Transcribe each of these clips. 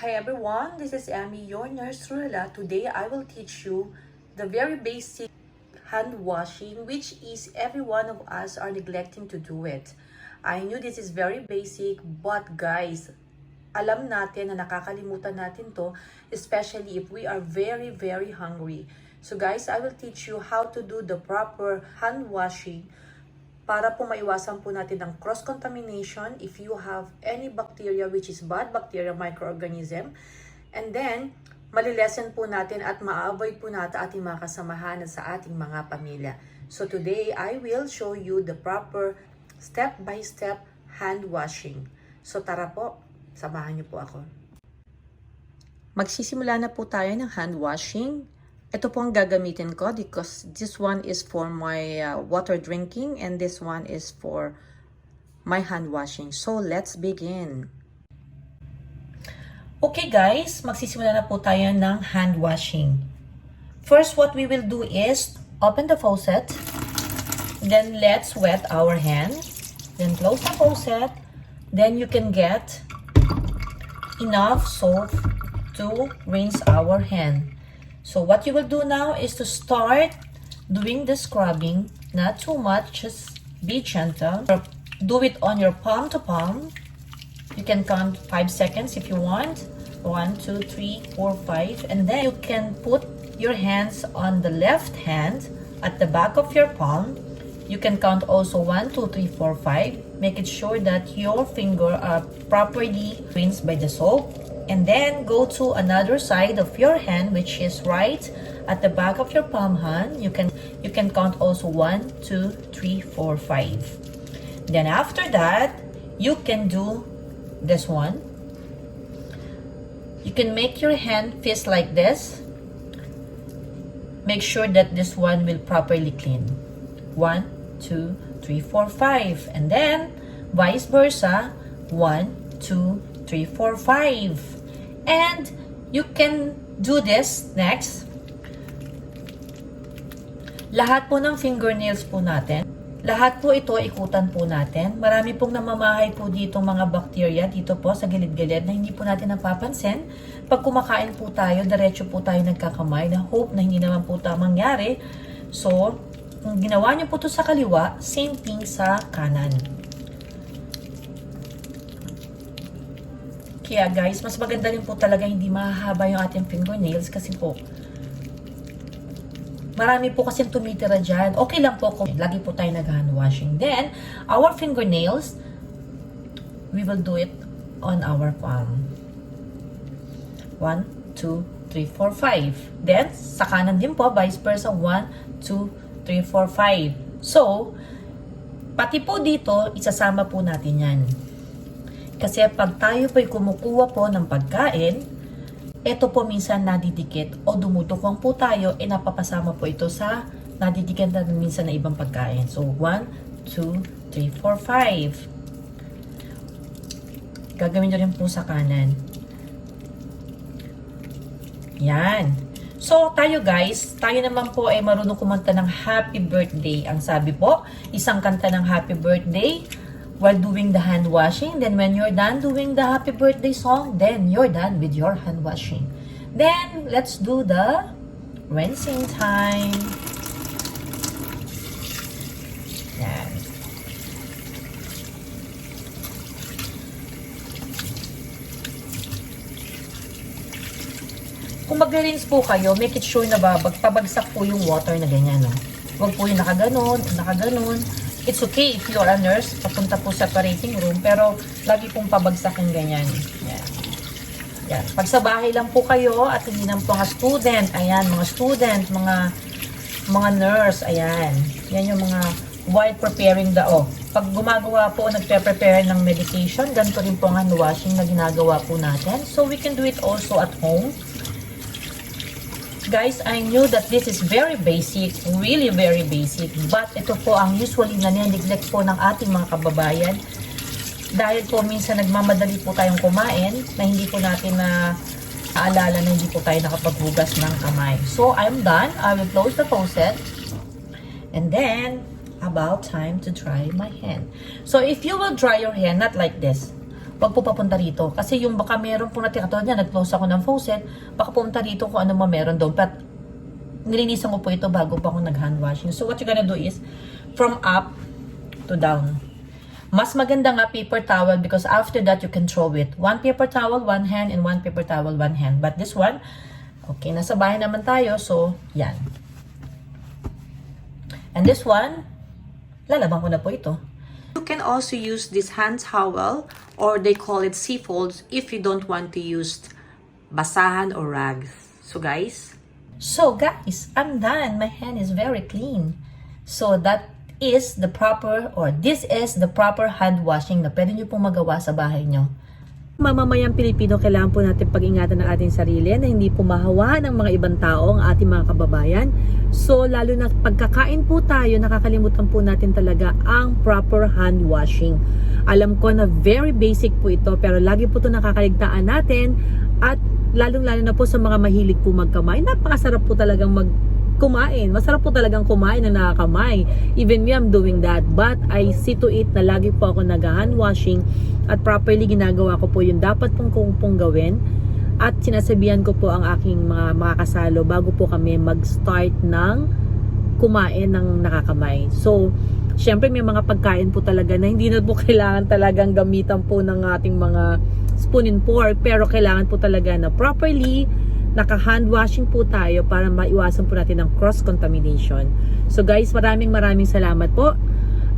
Hi everyone, this is Amy, your nurse Ruela. Today I will teach you the very basic hand washing, which is every one of us are neglecting to do it. I knew this is very basic, but guys, alam natin na nakakalimutan natin to, especially if we are very hungry. So guys, I will teach you how to do the proper hand washing para po maiwasan po natin ang cross-contamination if you have any bacteria which is bad bacteria, microorganism. And then, malilesen po natin at ma-avoid po natin ating mga kasamahan sa ating mga pamilya. So today, I will show you the proper step-by-step hand washing. So tara po, samahan niyo po ako. Magsisimula na po tayo ng hand washing. Ito po ang gagamitin ko because this one is for my water drinking and this one is for my hand washing. So, let's begin. Okay guys, magsisimula na po tayo ng hand washing. First, what we will do is open the faucet. Then, let's wet our hand. Then, close the faucet. Then, you can get enough soap to rinse our hand. So what you will do now is to start doing the scrubbing, not too much, just be gentle. Do it on your palm to palm. You can count 5 seconds if you want. 1, 2, 3, 4, 5. And then you can put your hands on the left hand at the back of your palm. You can count also 1, 2, 3, 4, 5. Make it sure that your finger are properly rinsed by the soap. And then go to another side of your hand, which is right at the back of your palm hand. You can count also 1, 2, 3, 4, 5. Then after that, you can do this one. You can make your hand fist like this. Make sure that this one will properly clean. 1, 2, 3, 4, 5. And then vice versa. 1, 2, 3, 4, 5. And you can do this next. Lahat po ng fingernails po natin, lahat po ito ikutan po natin. Marami pong namamahay po dito mga bacteria dito po sa gilid-gilid na hindi po natin napapansin. Pag kumakain po tayo, diretso po tayo nagkakamay na hope na hindi naman po ito mangyari. So, kung ginawa niyo po ito sa kaliwa, same thing sa kanan. Kaya guys, mas maganda rin po talaga hindi mahahaba yung ating fingernails kasi po marami po kasi tumitira dyan. Okay lang po kung lagi po tayo nag-hand washing. Then, our fingernails, we will do it on our palm. 1, 2, 3, 4, 5. Then, sa kanan din po, vice versa, 1, 2, 3, 4, 5. So, pati po dito, isasama po natin yan. Kasi pag tayo po'y kumukuha po ng pagkain, ito po minsan nadidikit o dumudukwang po tayo, napapasama po ito sa nadidikit na minsan na ibang pagkain. So, 1, 2, 3, 4, 5. Gagawin nyo rin po sa kanan. Yan. So, tayo guys, tayo naman po ay marunong kumanta ng happy birthday. Ang sabi po, isang kanta ng happy birthday while doing the hand washing. Then when you're done doing the happy birthday song, then you're done with your hand washing. Then let's do the rinsing time. Yan. Kung mag-rinse po kayo, make it sure na pabagsak po yung water na ganyan. No? Huwag po yung nakaganon. It's okay if you are a nurse, papunta po sa operating room, pero lagi pong pabagsak yung ganyan. Yan. Yan. Pag sa bahay lang po kayo at hindi lang po mga student, ayan, mga student, mga nurse, ayan. Yan yung mga while preparing pag gumagawa po, nagpe-prepare ng medication, ganito rin po ang hand washing na ginagawa po natin. So we can do it also at home. Guys, I knew that this is very basic, really very basic, but ito po ang usually na neglect po ng ating mga kababayan dahil po minsan nagmamadali po tayong kumain na hindi po natin na aalala na hindi po tayo nakapaghugas ng kamay. So, I'm done. I will close the faucet and then about time to dry my hand. So, if you will dry your hand, not like this. wag po papunta rito. Kasi yung baka meron po natin, katulad niya, nag-close ako ng faucet, baka pumunta rito kung ano meron doon. But, nilinisan ko po ito bago pa ako nag-hand washing. So, what you're gonna do is, from up to down. Mas maganda nga paper towel because after that, you can throw it. One paper towel, one hand, and one paper towel, one hand. But this one, okay, nasa bahay naman tayo, so, yan. And this one, lalaban ko na po ito. You can also use this hand towel or they call it sea folds if you don't want to use basahan or rags. So guys, I'm done. My hand is very clean. So that is the proper or this is the proper hand washing na pwede nyo pong magawa sa bahay nyo. Mamamayang Pilipino, kailangan po natin pag-ingatan ng ating sarili na hindi po mahawa ng mga ibang tao ang ating mga kababayan. So, lalo na pagkakain po tayo, nakakalimutan po natin talaga ang proper hand washing. Alam ko na very basic po ito, pero lagi po ito nakakaligtaan natin at lalong-lalo na po sa mga mahilig po magkamay. Napakasarap po talagang kumain. Masarap po talagang kumain na nakakamay. Even me, I'm doing that. But I see to it na lagi po ako nag-hand washing at properly ginagawa ko po yung dapat pong gawin. At sinasabihan ko po ang aking mga kasalo bago po kami mag-start ng kumain ng nakakamay. So, syempre may mga pagkain po talaga na hindi na po kailangan talagang gamitan po ng ating mga spoon and fork. Pero kailangan po talaga na properly naka-hand washing po tayo para maiwasan po natin ang cross-contamination. So guys, maraming salamat po.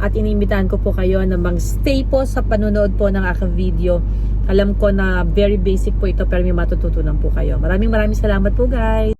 At inimbitahan ko po kayo na mag-stay po sa panonood po ng aking video. Alam ko na very basic po ito pero may matututunan po kayo. Maraming salamat po guys.